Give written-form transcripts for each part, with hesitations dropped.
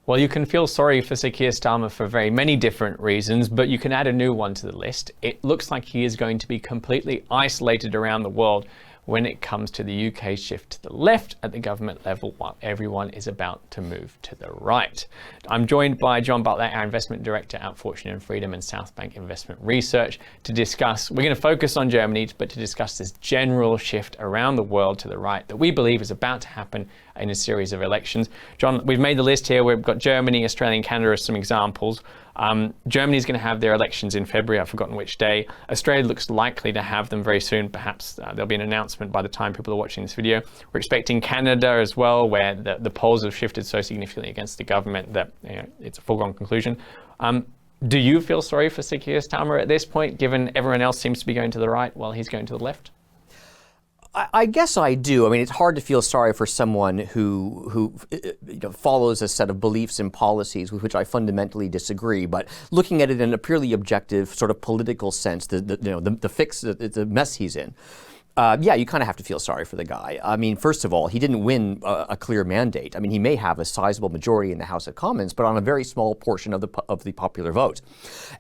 Well, you can feel sorry for Sir Keir Starmer for very many different reasons, but you can add a new one to the list. It looks like he is going to be completely isolated around the world when it comes to the UK's shift to the left at the government level, while everyone is about to move to the right. I'm joined by John Butler, our investment director at Fortune and Freedom and Southbank Investment Research, to discuss, we're going to focus on Germany, but to discuss this general shift around the world to the right that we believe is about to happen in a series of elections. John, we've made the list here. We've got Germany, Australia, and Canada as some examples. Germany's going to have their elections in February. I've forgotten which day. Australia looks likely to have them very soon. Perhaps there'll be an announcement by the time people are watching this video. We're expecting Canada as well, where the polls have shifted so significantly against the government that it's a foregone conclusion. Do you feel sorry for Sir Keir Starmer at this point, given everyone else seems to be going to the right while he's going to the left? I guess I do. I mean, it's hard to feel sorry for someone who follows a set of beliefs and policies with which I fundamentally disagree. But looking at it in a purely objective, sort of political sense, the mess he's in. Yeah, you kind of have to feel sorry for the guy. I mean, first of all, he didn't win a clear mandate. I mean, he may have a sizable majority in the House of Commons, but on a very small portion of the popular vote.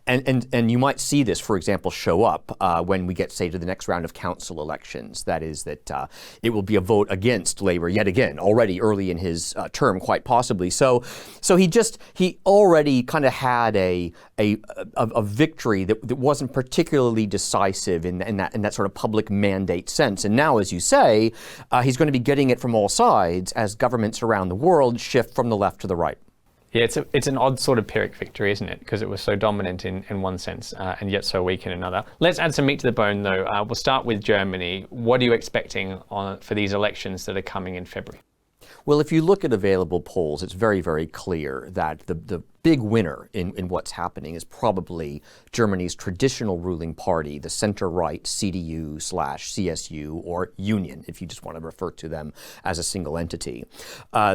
And you might see this, for example, show up when we get, say, to the next round of council elections. That is that it will be a vote against Labour yet again, already early in his term, quite possibly. So he already kind of had a victory that wasn't particularly decisive in that sort of public mandate sense. And now, as you say, he's going to be getting it from all sides as governments around the world shift from the left to the right. Yeah, it's an odd sort of Pyrrhic victory, isn't it? Because it was so dominant in one sense and yet so weak in another. Let's add some meat to the bone, though. We'll start with Germany. What are you expecting for these elections that are coming in February? Well, if you look at available polls, it's very, very clear that the big winner in what's happening is probably Germany's traditional ruling party, the center-right CDU/CSU, or Union, if you just want to refer to them as a single entity.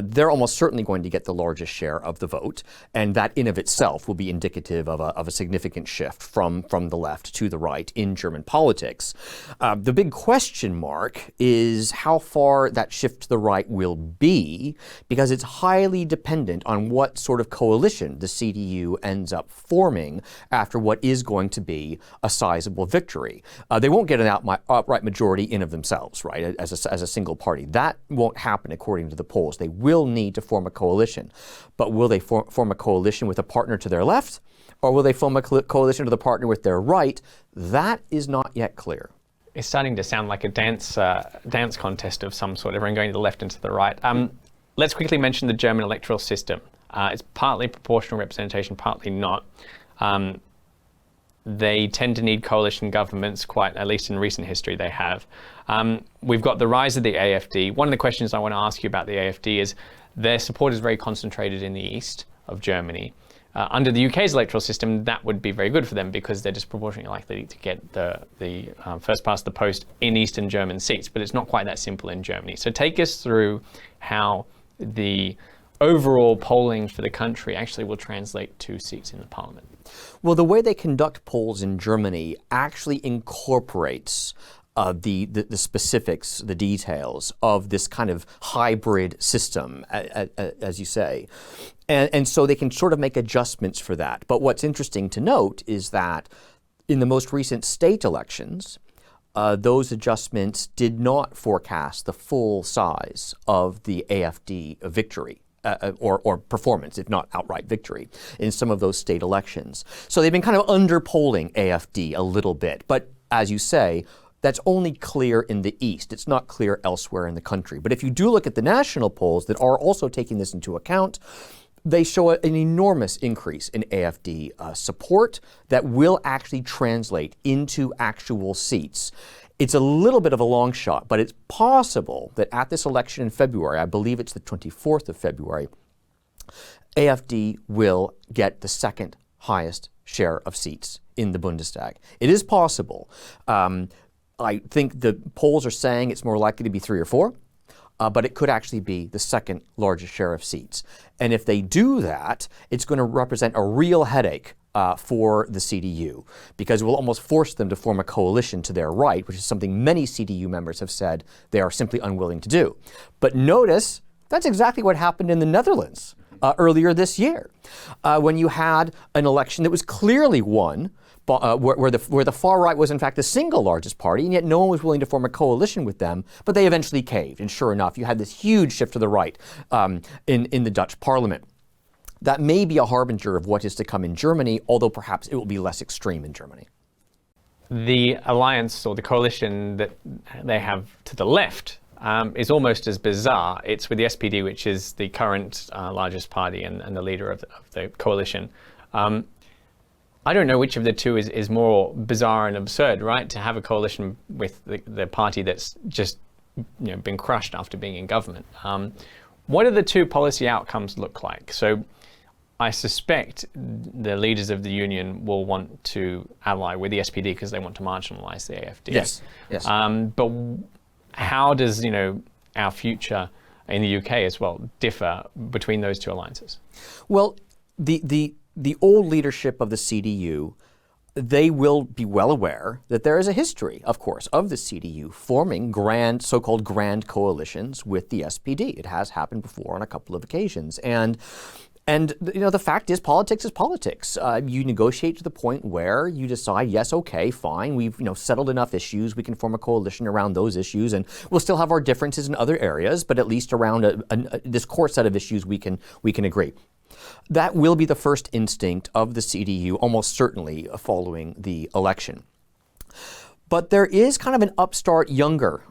They're almost certainly going to get the largest share of the vote, and that in of itself will be indicative of a significant shift from the left to the right in German politics. The big question mark is how far that shift to the right will be, because it's highly dependent on what sort of coalition the CDU ends up forming after what is going to be a sizable victory. They won't get an outright majority in of themselves, right, as a single party. That won't happen according to the polls. They will need to form a coalition. But will they form a coalition with a partner to their left, or will they form a coalition with a partner with their right? That is not yet clear. It's starting to sound like a dance contest of some sort, everyone going to the left and to the right. Let's quickly mention the German electoral system. It's partly proportional representation, partly not. They tend to need coalition governments, at least in recent history they have. We've got the rise of the AfD. One of the questions I want to ask you about the AfD is their support is very concentrated in the east of Germany. Under the UK's electoral system, that would be very good for them because they're disproportionately likely to get the first past the post in Eastern German seats, but it's not quite that simple in Germany. So take us through how the overall polling for the country actually will translate to seats in the parliament. Well, the way they conduct polls in Germany actually incorporates the specifics, the details of this kind of hybrid system, as you say. And so they can sort of make adjustments for that. But what's interesting to note is that in the most recent state elections, those adjustments did not forecast the full size of the AfD victory. Or performance, if not outright victory, in some of those state elections. So they've been kind of underpolling AfD a little bit. But as you say, that's only clear in the East. It's not clear elsewhere in the country. But if you do look at the national polls that are also taking this into account, they show an enormous increase in AfD support that will actually translate into actual seats. It's a little bit of a long shot, but it's possible that at this election in February, I believe it's the 24th of February, AfD will get the second highest share of seats in the Bundestag. It is possible. I think the polls are saying it's more likely to be 3 or 4. But it could actually be the second largest share of seats. And if they do that, it's going to represent a real headache for the CDU, because it will almost force them to form a coalition to their right, which is something many CDU members have said they are simply unwilling to do. But notice, that's exactly what happened in the Netherlands. earlier this year, when you had an election that was clearly won, where the far right was in fact the single largest party, and yet no one was willing to form a coalition with them, but they eventually caved. And sure enough, you had this huge shift to the right in the Dutch parliament. That may be a harbinger of what is to come in Germany, although perhaps it will be less extreme in Germany. The alliance or the coalition that they have to the left is almost as bizarre. It's with the SPD, which is the current largest party and the leader of the coalition. I don't know which of the two is more bizarre and absurd, right? To have a coalition with the party that's just been crushed after being in government. What do the two policy outcomes look like? So I suspect the leaders of the union will want to ally with the SPD because they want to marginalize the AFD. Yes. But how does our future in the UK as well differ between those two alliances? Well, the old leadership of the CDU, they will be well aware that there is a history, of course, of the CDU forming so-called grand coalitions with the SPD. It has happened before on a couple of occasions. And the fact is, politics is politics. You negotiate to the point where you decide, yes, okay, fine, we've settled enough issues, we can form a coalition around those issues, and we'll still have our differences in other areas, but at least around this core set of issues we can agree. That will be the first instinct of the CDU, almost certainly following the election. But there is kind of an upstart, younger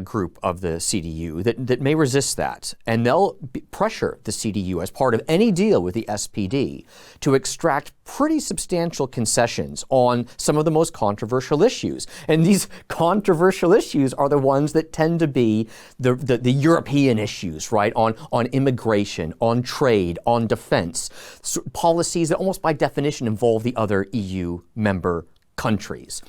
group of the CDU that may resist that. And they'll pressure the CDU as part of any deal with the SPD to extract pretty substantial concessions on some of the most controversial issues. And these controversial issues are the ones that tend to be the European issues, right? On immigration, on trade, on defense, policies that almost by definition involve the other EU member countries.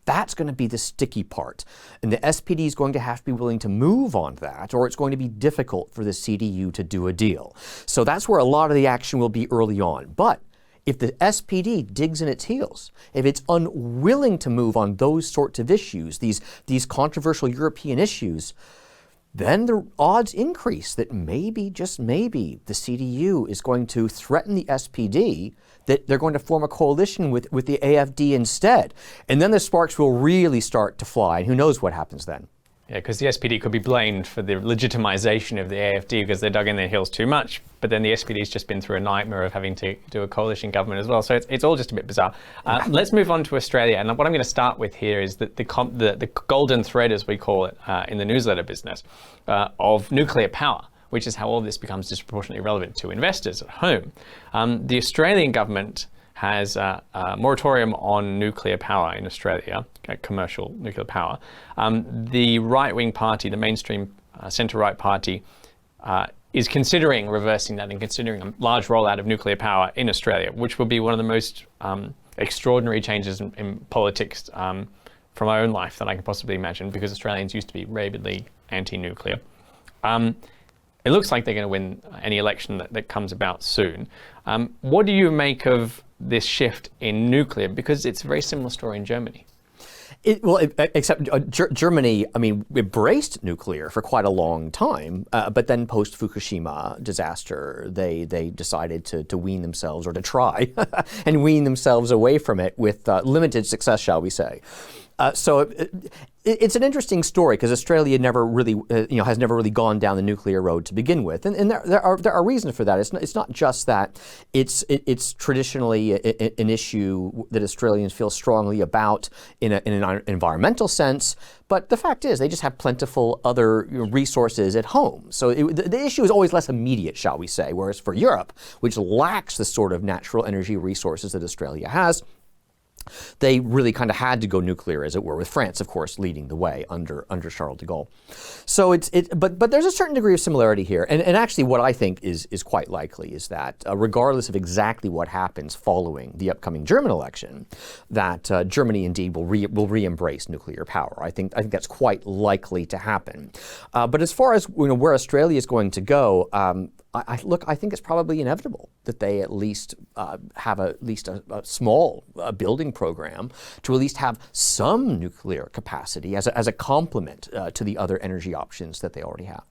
That's going to be the sticky part. And the SPD is going to have to be willing to move on that, or it's going to be difficult for the CDU to do a deal. So that's where a lot of the action will be early on. But if the SPD digs in its heels, if it's unwilling to move on those sorts of issues, these controversial European issues, then the odds increase that maybe, just maybe, the CDU is going to threaten the SPD, that they're going to form a coalition with the AFD instead. And then the sparks will really start to fly, and who knows what happens then. Yeah, because the SPD could be blamed for the legitimization of the AFD because they dug in their heels too much, but then the SPD's just been through a nightmare of having to do a coalition government as well. So it's all just a bit bizarre. Let's move on to Australia. And what I'm going to start with here is that the golden thread, as we call it in the newsletter business, of nuclear power, which is how all this becomes disproportionately relevant to investors at home. The Australian government has a moratorium on nuclear power in Australia, commercial nuclear power. The right-wing party, the mainstream centre-right party, is considering reversing that and considering a large rollout of nuclear power in Australia, which will be one of the most extraordinary changes in politics from my own life that I can possibly imagine, because Australians used to be rabidly anti-nuclear. It looks like they're going to win any election that comes about soon. What do you make of this shift in nuclear? Because it's a very similar story in Germany. Except Germany, embraced nuclear for quite a long time, but then post-Fukushima disaster, they decided to wean themselves, or to try and wean themselves away from it with limited success, shall we say. So it's an interesting story, because Australia never really, has never really gone down the nuclear road to begin with, and there are reasons for that. It's not just that it's traditionally an issue that Australians feel strongly about in an environmental sense, but the fact is they just have plentiful other resources at home. So the issue is always less immediate, shall we say, whereas for Europe, which lacks the sort of natural energy resources that Australia has, they really kind of had to go nuclear, as it were, with France, of course, leading the way under Charles de Gaulle. So but there's a certain degree of similarity here, and actually what I think is quite likely is that regardless of exactly what happens following the upcoming German election, that Germany indeed will re-embrace nuclear power. I think that's quite likely to happen. But as far as where Australia is going to go, I think it's probably inevitable that they at least have a small building program to at least have some nuclear capacity as a complement to the other energy options that they already have.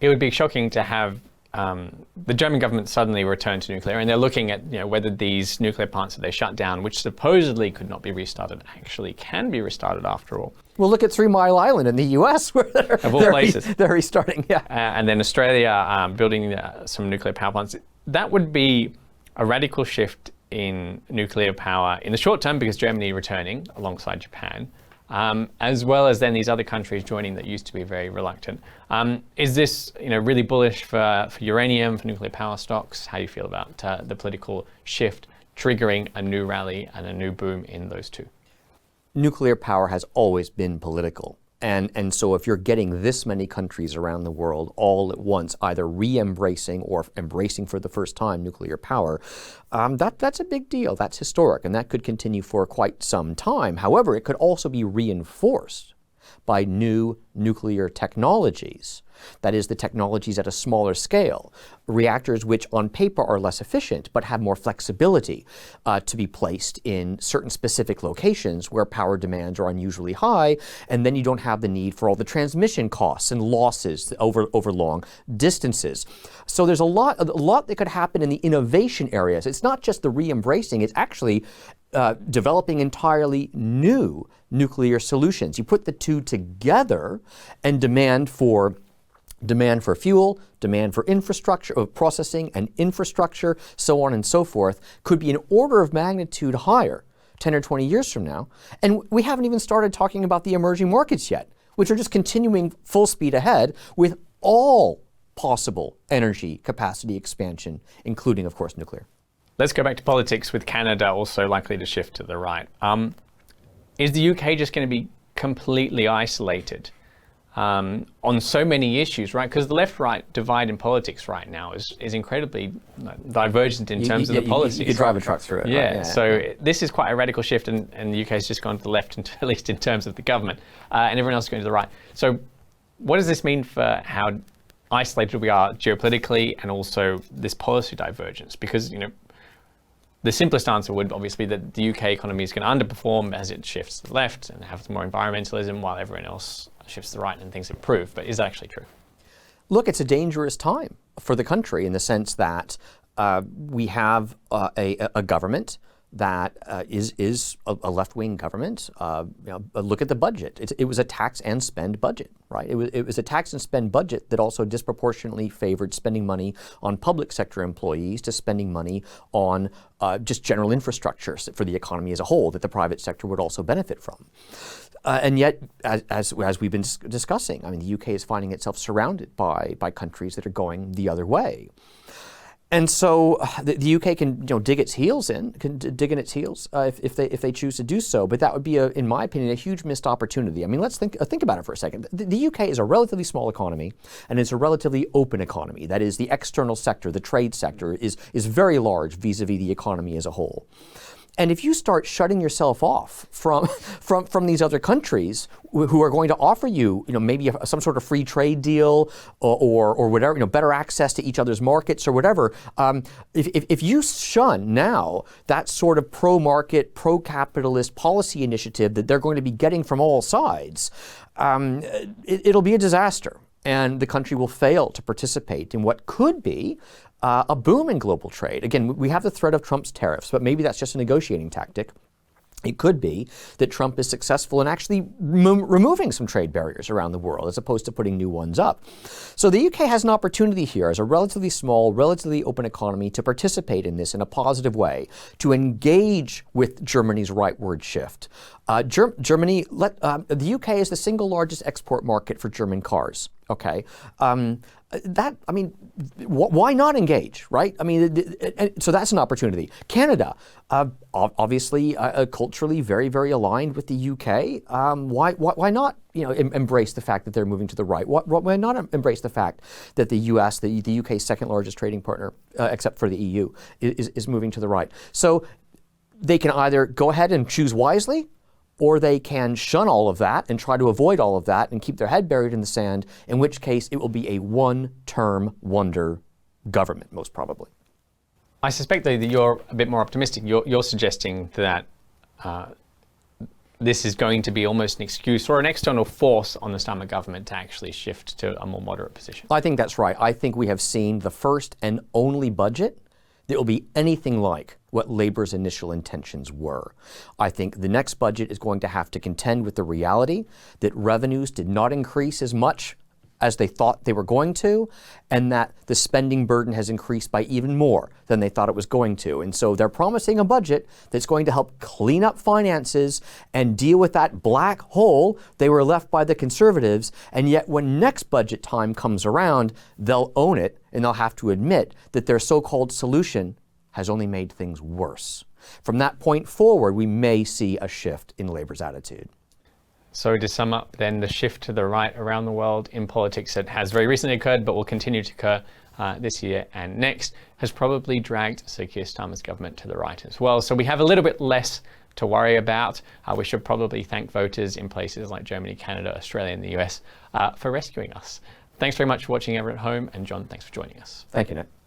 It would be shocking to have the German government suddenly returned to nuclear, and they're looking at whether these nuclear plants that they shut down, which supposedly could not be restarted, actually can be restarted after all. Well, look at 3 Mile Island in the U.S. where they're restarting. Yeah, and then Australia building some nuclear power plants. That would be a radical shift in nuclear power in the short term, because Germany returning alongside Japan. As well as then these other countries joining that used to be very reluctant. Is this really bullish for uranium, for nuclear power stocks? How do you feel about the political shift triggering a new rally and a new boom in those two? Nuclear power has always been political. And so if you're getting this many countries around the world all at once, either re-embracing or embracing for the first time nuclear power, that's a big deal. That's historic, and that could continue for quite some time. However, it could also be reinforced by new nuclear technologies. That is, the technologies at a smaller scale, reactors which on paper are less efficient but have more flexibility to be placed in certain specific locations where power demands are unusually high, and then you don't have the need for all the transmission costs and losses over long distances. So there's a lot that could happen in the innovation areas. It's not just the re-embracing, it's actually developing entirely new nuclear solutions. You put the two together, and demand for fuel, demand for infrastructure, of processing and infrastructure, so on and so forth, could be an order of magnitude higher 10 or 20 years from now. And we haven't even started talking about the emerging markets yet, which are just continuing full speed ahead with all possible energy capacity expansion, including, of course, nuclear. Let's go back to politics, with Canada also likely to shift to the right. Is the UK just going to be completely isolated on so many issues, right? Because the left-right divide in politics right now is incredibly divergent in terms of the policies. You could drive a truck through it. Yeah, right? So this is quite a radical shift, and the UK has just gone to the left, at least in terms of the government, and everyone else is going to the right. So what does this mean for how isolated we are geopolitically, and also this policy divergence? Because, the simplest answer would obviously be that the UK economy is going to underperform as it shifts to the left and have more environmentalism, while everyone else shifts to the right and things improve. But is that actually true? Look, it's a dangerous time for the country in the sense that we have a government that is a left-wing government. Look at the budget. It was a tax and spend budget, right? It was a tax and spend budget that also disproportionately favored spending money on public sector employees to spending money on just general infrastructure for the economy as a whole that the private sector would also benefit from. And yet, as we've been discussing, I mean, the UK is finding itself surrounded by countries that are going the other way. And so the UK can dig in its heels if they choose to do so. But that would be, in my opinion, a huge missed opportunity. I mean, let's think about it for a second. The UK is a relatively small economy, and it's a relatively open economy. That is, the external sector, the trade sector, is very large vis-a-vis the economy as a whole. And if you start shutting yourself off from these other countries who are going to offer you, maybe some sort of free trade deal or whatever, better access to each other's markets or whatever, if you shun now that sort of pro-market, pro-capitalist policy initiative that they're going to be getting from all sides, it'll be a disaster. And the country will fail to participate in what could be a boom in global trade. Again, we have the threat of Trump's tariffs, but maybe that's just a negotiating tactic. It could be that Trump is successful in actually removing some trade barriers around the world as opposed to putting new ones up. So the UK has an opportunity here as a relatively small, relatively open economy to participate in this in a positive way, to engage with Germany's rightward shift. Germany, the UK is the single largest export market for German cars. Okay. Why not engage, right? I mean, so that's an opportunity. Canada, obviously, culturally very, very aligned with the UK. Why not, embrace the fact that they're moving to the right? Why not embrace the fact that the US, the UK's second largest trading partner, except for the EU, is moving to the right? So they can either go ahead and choose wisely, or they can shun all of that and try to avoid all of that and keep their head buried in the sand, in which case it will be a one-term wonder government, most probably. I suspect, though, that you're a bit more optimistic. You're suggesting that this is going to be almost an excuse or an external force on the Starmer government to actually shift to a more moderate position? I think that's right. I think we have seen the first and only budget that will be anything like what Labour's initial intentions were. I think the next budget is going to have to contend with the reality that revenues did not increase as much as they thought they were going to, and that the spending burden has increased by even more than they thought it was going to. And so they're promising a budget that's going to help clean up finances and deal with that black hole they were left by the Conservatives. And yet when next budget time comes around, they'll own it and they'll have to admit that their so-called solution has only made things worse. From that point forward, we may see a shift in Labour's attitude. So to sum up then, the shift to the right around the world in politics that has very recently occurred but will continue to occur this year and next has probably dragged Sir Keir Starmer's government to the right as well. So we have a little bit less to worry about. We should probably thank voters in places like Germany, Canada, Australia and the US for rescuing us. Thanks very much for watching everyone at home, and John, thanks for joining us. Thank you, Nick.